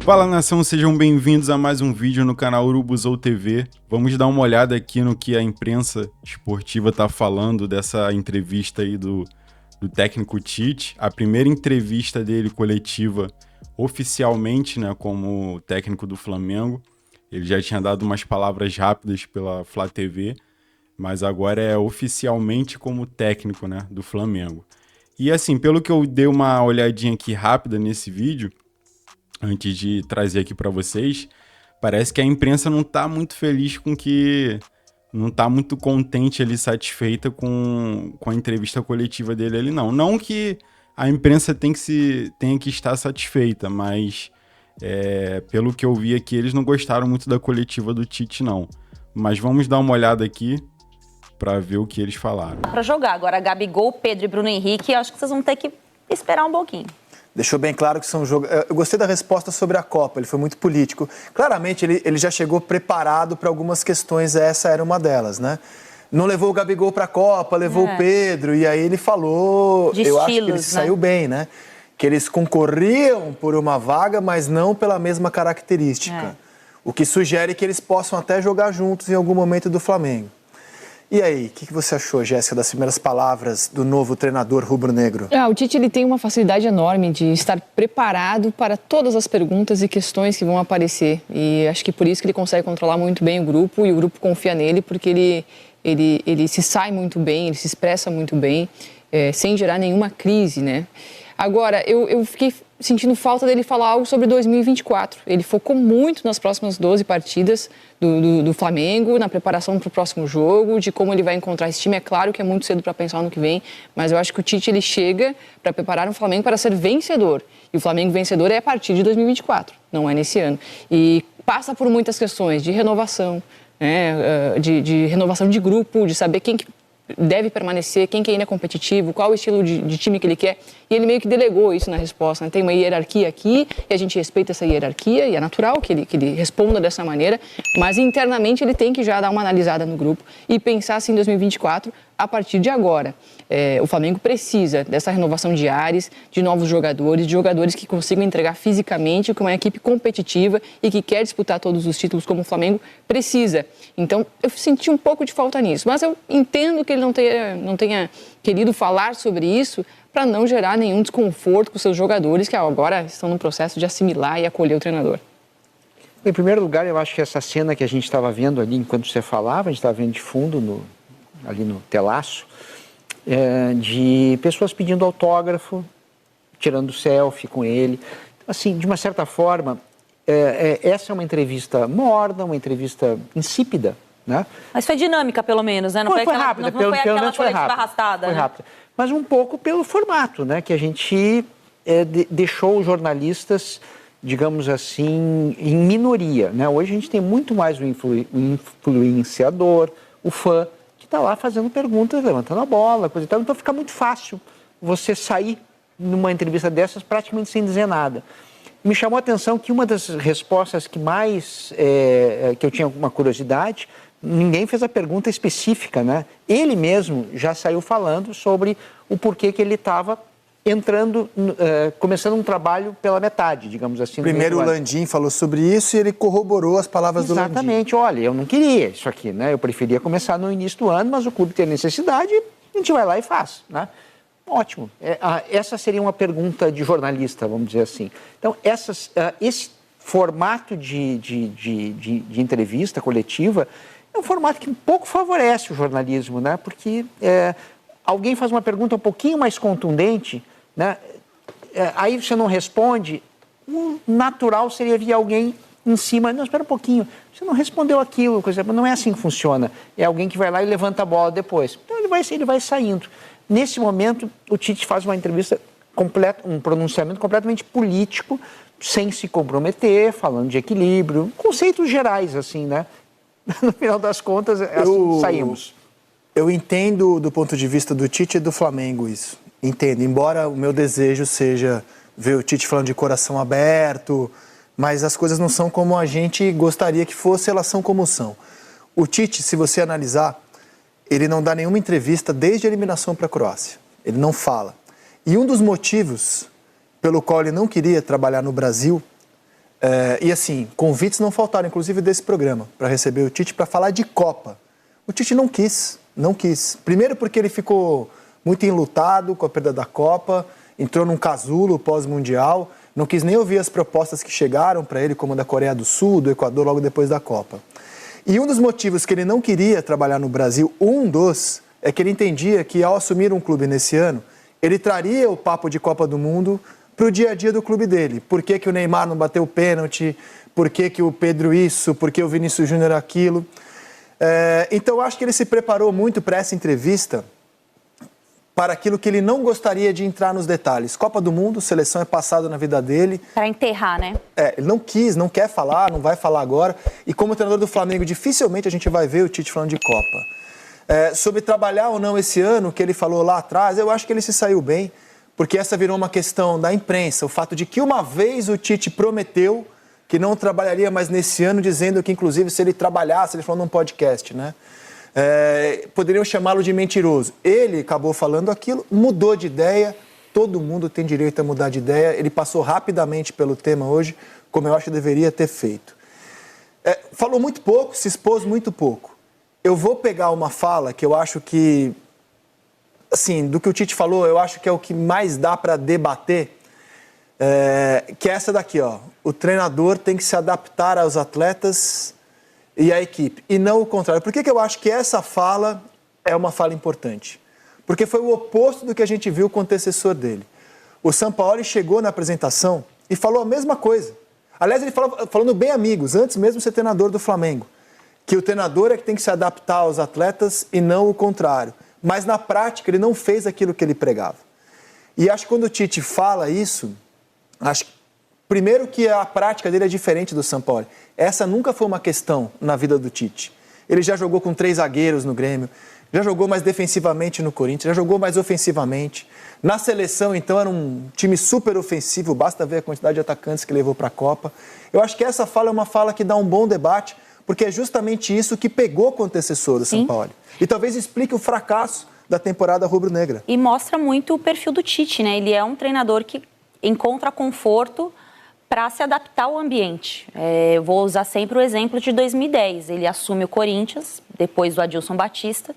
Fala nação, sejam bem-vindos a mais um vídeo no canal Urubuzou TV. Vamos dar uma olhada aqui no que a imprensa esportiva tá falando dessa entrevista aí do técnico Tite. A primeira entrevista dele coletiva oficialmente, né, como técnico do Flamengo. Ele já tinha dado umas palavras rápidas pela Flá TV, mas agora é oficialmente como técnico, né, do Flamengo. E assim, pelo que eu dei uma olhadinha aqui rápida nesse vídeo, antes de trazer aqui para vocês, parece que a imprensa não tá muito feliz com que... não tá muito contente ali, satisfeita com a entrevista coletiva dele ali, não. Não que a imprensa tenha que estar satisfeita, mas pelo que eu vi aqui, eles não gostaram muito da coletiva do Tite, não. Mas vamos dar uma olhada aqui para ver o que eles falaram. Para jogar. Agora, Gabigol, Pedro e Bruno Henrique, acho que vocês vão ter que esperar um pouquinho. Deixou bem claro que são jogos... Eu gostei da resposta sobre a Copa, ele foi muito político. Claramente, ele já chegou preparado para algumas questões, essa era uma delas, né? Não levou o Gabigol para a Copa, levou o Pedro, e aí ele falou... De eu estilos, acho que ele se saiu bem, né? Que eles concorriam por uma vaga, mas não pela mesma característica. O que sugere que eles possam até jogar juntos em algum momento do Flamengo. E aí, o que você achou, Jéssica, das primeiras palavras do novo treinador rubro-negro? O Tite ele tem uma facilidade enorme de estar preparado para todas as perguntas e questões que vão aparecer. E acho que por isso que ele consegue controlar muito bem o grupo e o grupo confia nele, porque ele se sai muito bem, ele se expressa muito bem, sem gerar nenhuma crise, né? Agora, eu fiquei sentindo falta dele falar algo sobre 2024. Ele focou muito nas próximas 12 partidas do Flamengo, na preparação para o próximo jogo, de como ele vai encontrar esse time. É claro que é muito cedo para pensar no que vem, mas eu acho que o Tite ele chega para preparar o Flamengo para ser vencedor. E o Flamengo vencedor é a partir de 2024, não é nesse ano. E passa por muitas questões de renovação, né, de renovação de grupo, de saber quem que deve permanecer, quem que ainda é competitivo, qual o estilo de time que ele quer. E ele meio que delegou isso na resposta, né? Tem uma hierarquia aqui e a gente respeita essa hierarquia e é natural que ele responda dessa maneira, mas internamente ele tem que já dar uma analisada no grupo e pensar assim em 2024 a partir de agora. O Flamengo precisa dessa renovação de ares, de novos jogadores, de jogadores que consigam entregar fisicamente, com uma equipe competitiva e que quer disputar todos os títulos como o Flamengo precisa. Então, eu senti um pouco de falta nisso, mas eu entendo que ele não tenha querido falar sobre isso para não gerar nenhum desconforto com seus jogadores que agora estão no processo de assimilar e acolher o treinador. Em primeiro lugar, eu acho que essa cena que a gente estava vendo ali enquanto você falava, a gente estava vendo de fundo ali no telaço, de pessoas pedindo autógrafo, tirando selfie com ele. Assim, de uma certa forma, essa é uma entrevista morna, uma entrevista insípida, né? Mas foi dinâmica, pelo menos, né? Não foi rápida, não foi aquela coletiva arrastada. Foi rápida. Mas um pouco pelo formato, né? Que a gente deixou os jornalistas, digamos assim, em minoria, né? Hoje a gente tem muito mais o influenciador, o fã, que está lá fazendo perguntas, levantando a bola, coisa e tal. Então fica muito fácil você sair numa entrevista dessas praticamente sem dizer nada. Me chamou a atenção que uma das respostas que mais, que eu tinha uma curiosidade, ninguém fez a pergunta específica, né? Ele mesmo já saiu falando sobre o porquê que ele estava entrando, começando um trabalho pela metade, digamos assim. Primeiro o Landim falou sobre isso e ele corroborou as palavras do Landim. Exatamente, olha, eu não queria isso aqui, né? Eu preferia começar no início do ano, mas o clube tem necessidade, a gente vai lá e faz, né? Ótimo. Essa seria uma pergunta de jornalista, vamos dizer assim. Então, esse formato de entrevista coletiva é um formato que um pouco favorece o jornalismo, né? Porque alguém faz uma pergunta um pouquinho mais contundente, né? Aí você não responde, o natural seria vir alguém em cima, não, espera um pouquinho, você não respondeu aquilo, coisa, não é assim que funciona. É alguém que vai lá e levanta a bola depois. Então ele vai saindo. Nesse momento, o Tite faz uma entrevista um pronunciamento completamente político, sem se comprometer, falando de equilíbrio, conceitos gerais, assim, né? No final das contas, assim, saímos. Eu entendo do ponto de vista do Tite e do Flamengo isso. Entendo, embora o meu desejo seja ver o Tite falando de coração aberto, mas as coisas não são como a gente gostaria que fosse, elas são como são. O Tite, se você analisar, ele não dá nenhuma entrevista desde a eliminação para a Croácia. Ele não fala. E um dos motivos pelo qual ele não queria trabalhar no Brasil E assim, convites não faltaram, inclusive desse programa, para receber o Tite para falar de Copa. O Tite não quis. Primeiro porque ele ficou muito enlutado com a perda da Copa, entrou num casulo pós-mundial, não quis nem ouvir as propostas que chegaram para ele, como a da Coreia do Sul, do Equador, logo depois da Copa. E um dos motivos que ele não queria trabalhar no Brasil, é que ele entendia que ao assumir um clube nesse ano, ele traria o papo de Copa do Mundo para o dia a dia do clube dele. Por que o Neymar não bateu o pênalti? Por que o Pedro isso? Por que o Vinícius Júnior aquilo? Então, eu acho que ele se preparou muito para essa entrevista para aquilo que ele não gostaria de entrar nos detalhes. Copa do Mundo, seleção é passado na vida dele. Para enterrar, né? Ele não quer falar, não vai falar agora. E como treinador do Flamengo, dificilmente a gente vai ver o Tite falando de Copa. Sobre trabalhar ou não esse ano, que ele falou lá atrás, eu acho que ele se saiu bem, porque essa virou uma questão da imprensa. O fato de que uma vez o Tite prometeu que não trabalharia mais nesse ano, dizendo que, inclusive, se ele trabalhasse, ele falou num podcast, né? Poderiam chamá-lo de mentiroso. Ele acabou falando aquilo, mudou de ideia, todo mundo tem direito a mudar de ideia, ele passou rapidamente pelo tema hoje, como eu acho que deveria ter feito. Falou muito pouco, se expôs muito pouco. Eu vou pegar uma fala que eu acho que, assim, do que o Tite falou, eu acho que é o que mais dá para debater, que é essa daqui, ó. O treinador tem que se adaptar aos atletas e à equipe, e não o contrário. Por que eu acho que essa fala é uma fala importante? Porque foi o oposto do que a gente viu com o antecessor dele. O Sampaoli chegou na apresentação e falou a mesma coisa. Aliás, ele falando bem amigos, antes mesmo de ser treinador do Flamengo, que o treinador é que tem que se adaptar aos atletas e não o contrário. Mas na prática ele não fez aquilo que ele pregava. E acho que quando o Tite fala isso, acho primeiro que a prática dele é diferente do Sampaoli. Essa nunca foi uma questão na vida do Tite. Ele já jogou com 3 zagueiros no Grêmio, já jogou mais defensivamente no Corinthians, já jogou mais ofensivamente. Na seleção, então, era um time super ofensivo, basta ver a quantidade de atacantes que levou para a Copa. Eu acho que essa fala é uma fala que dá um bom debate, porque é justamente isso que pegou com o antecessor do Sampaoli. E talvez explique o fracasso da temporada rubro-negra. E mostra muito o perfil do Tite, né? Ele é um treinador que encontra conforto para se adaptar ao ambiente. Eu vou usar sempre o exemplo de 2010. Ele assume o Corinthians, depois do Adilson Batista.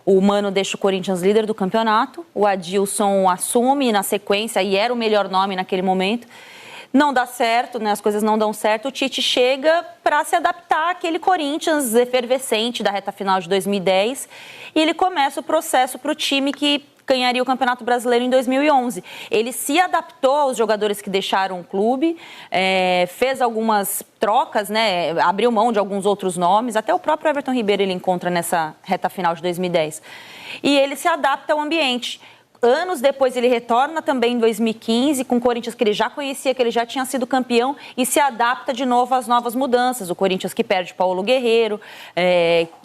O Mano deixa o Corinthians líder do campeonato. O Adilson assume na sequência, e era o melhor nome naquele momento. Não dá certo, né? As coisas não dão certo. O Tite chega para se adaptar àquele Corinthians efervescente da reta final de 2010. E ele começa o processo para o time que ganharia o Campeonato Brasileiro em 2011. Ele se adaptou aos jogadores que deixaram o clube, fez algumas trocas, né, abriu mão de alguns outros nomes, até o próprio Everton Ribeiro ele encontra nessa reta final de 2010. E ele se adapta ao ambiente. Anos depois ele retorna também em 2015 com o Corinthians que ele já conhecia, que ele já tinha sido campeão, e se adapta de novo às novas mudanças. O Corinthians que perde Paulo Guerreiro,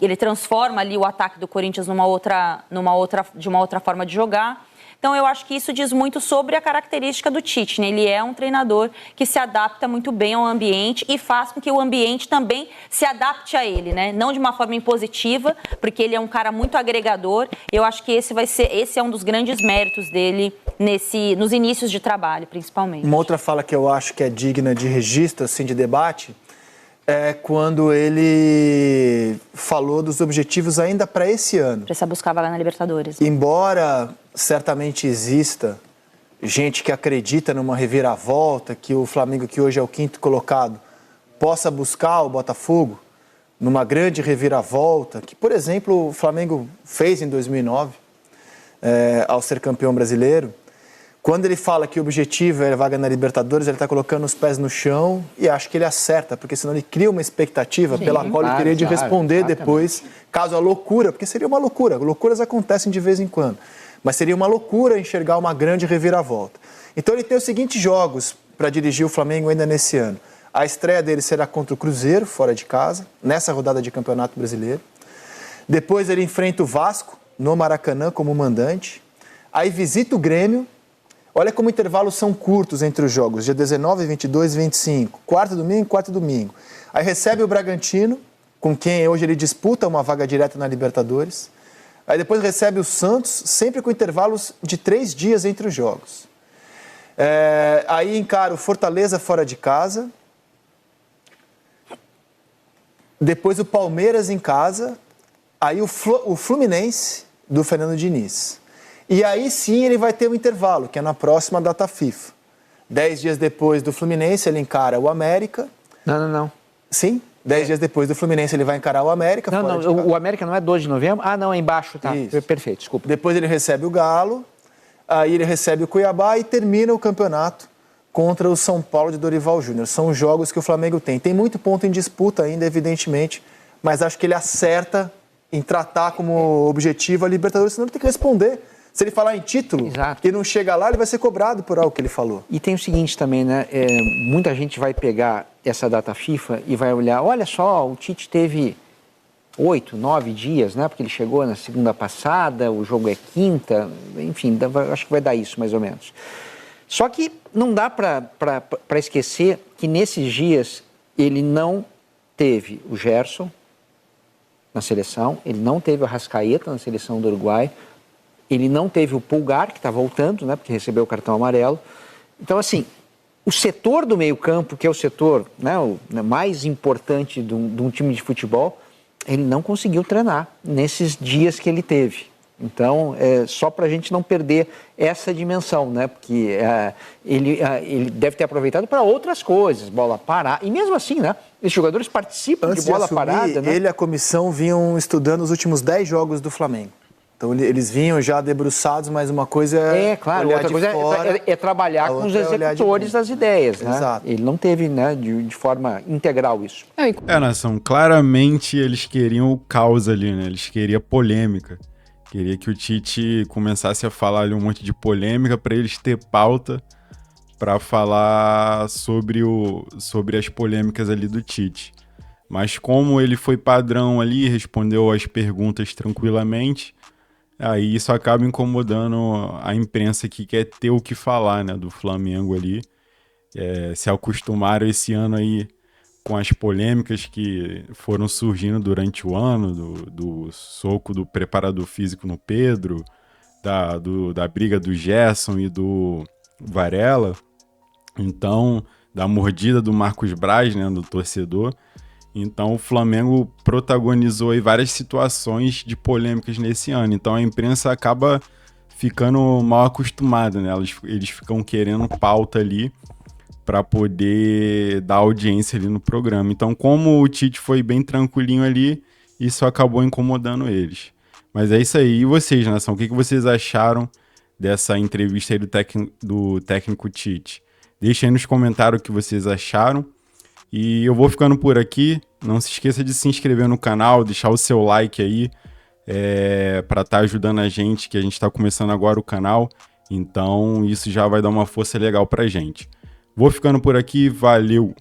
ele transforma ali o ataque do Corinthians de uma outra forma de jogar. Então, eu acho que isso diz muito sobre a característica do Tite, né? Ele é um treinador que se adapta muito bem ao ambiente e faz com que o ambiente também se adapte a ele, né? Não de uma forma impositiva, porque ele é um cara muito agregador. Eu acho que esse é um dos grandes méritos dele nos inícios de trabalho, principalmente. Uma outra fala que eu acho que é digna de registro, assim, de debate, é quando ele falou dos objetivos ainda para esse ano. Precisa buscar vaga na Libertadores. Embora certamente exista gente que acredita numa reviravolta, que o Flamengo, que hoje é o 5º colocado, possa buscar o Botafogo numa grande reviravolta, que, por exemplo, o Flamengo fez em 2009, ao ser campeão brasileiro. Quando ele fala que o objetivo é a vaga na Libertadores, ele está colocando os pés no chão e acho que ele acerta, porque senão ele cria uma expectativa pela qual ele teria de responder depois, caso a loucura, porque seria uma loucura, loucuras acontecem de vez em quando, mas seria uma loucura enxergar uma grande reviravolta. Então ele tem os seguintes jogos para dirigir o Flamengo ainda nesse ano. A estreia dele será contra o Cruzeiro, fora de casa, nessa rodada de Campeonato Brasileiro. Depois ele enfrenta o Vasco, no Maracanã, como mandante. Aí visita o Grêmio. Olha como intervalos são curtos entre os jogos, dia 19, 22 e 25, quarto domingo. Aí recebe o Bragantino, com quem hoje ele disputa uma vaga direta na Libertadores. Aí depois recebe o Santos, sempre com intervalos de 3 dias entre os jogos. Aí encara o Fortaleza fora de casa, depois o Palmeiras em casa, aí o Fluminense do Fernando Diniz. E aí sim ele vai ter um intervalo, que é na próxima data FIFA. 10 dias depois do Fluminense, ele encara o América. Não. Sim, 10 dias depois do Fluminense, ele vai encarar o América. Não, o América não é 12 de novembro? Ah, não, é embaixo, tá. Isso. Perfeito, desculpa. Depois ele recebe o Galo, aí ele recebe o Cuiabá e termina o campeonato contra o São Paulo de Dorival Júnior. São os jogos que o Flamengo tem. Tem muito ponto em disputa ainda, evidentemente, mas acho que ele acerta em tratar como objetivo a Libertadores, senão ele tem que responder. Se ele falar em título e não chega lá, ele vai ser cobrado por algo que ele falou. E tem o seguinte também, né? Muita gente vai pegar essa data FIFA e vai olhar, olha só, o Tite teve 8, 9 dias, né? Porque ele chegou na segunda passada, o jogo é quinta, enfim, acho que vai dar isso mais ou menos. Só que não dá para esquecer que nesses dias ele não teve o Gerson na seleção, ele não teve o Arrascaeta na seleção do Uruguai, ele não teve o Pulgar, que está voltando, né, porque recebeu o cartão amarelo. Então, assim, o setor do meio-campo, que é o setor, né, mais importante de um time de futebol, ele não conseguiu treinar nesses dias que ele teve. Então, só para a gente não perder essa dimensão, né? Porque ele deve ter aproveitado para outras coisas, bola parada. E mesmo assim, né? Esses jogadores participam Antes de bola de assumir, parada, né? Ele e a comissão vinham estudando os últimos 10 jogos do Flamengo. Então, eles vinham já debruçados, mas uma coisa claro, olhar outra coisa fora, é trabalhar com os executores das ideias, né? Exato. Ele não teve, né, de forma integral isso. Nação, claramente eles queriam o caos ali, né? Eles queriam polêmica. Queria que o Tite começasse a falar ali um monte de polêmica para eles ter pauta para falar sobre as polêmicas ali do Tite. Mas como ele foi padrão ali, respondeu as perguntas tranquilamente, aí isso acaba incomodando a imprensa que quer ter o que falar, né, do Flamengo ali. Se acostumaram esse ano aí com as polêmicas que foram surgindo durante o ano, do soco do preparador físico no Pedro, da briga do Gerson e do Varela, então, da mordida do Marcos Braz, né, do torcedor. Então, o Flamengo protagonizou aí várias situações de polêmicas nesse ano. Então, a imprensa acaba ficando mal acostumada, né? Eles ficam querendo pauta ali para poder dar audiência ali no programa. Então, como o Tite foi bem tranquilinho ali, isso acabou incomodando eles. Mas é isso aí. E vocês, nação? O que vocês acharam dessa entrevista aí do técnico Tite? Deixem aí nos comentários o que vocês acharam. E eu vou ficando por aqui. Não se esqueça de se inscrever no canal, deixar o seu like aí, para estar ajudando a gente, que a gente está começando agora o canal. Então, isso já vai dar uma força legal pra gente. Vou ficando por aqui, valeu!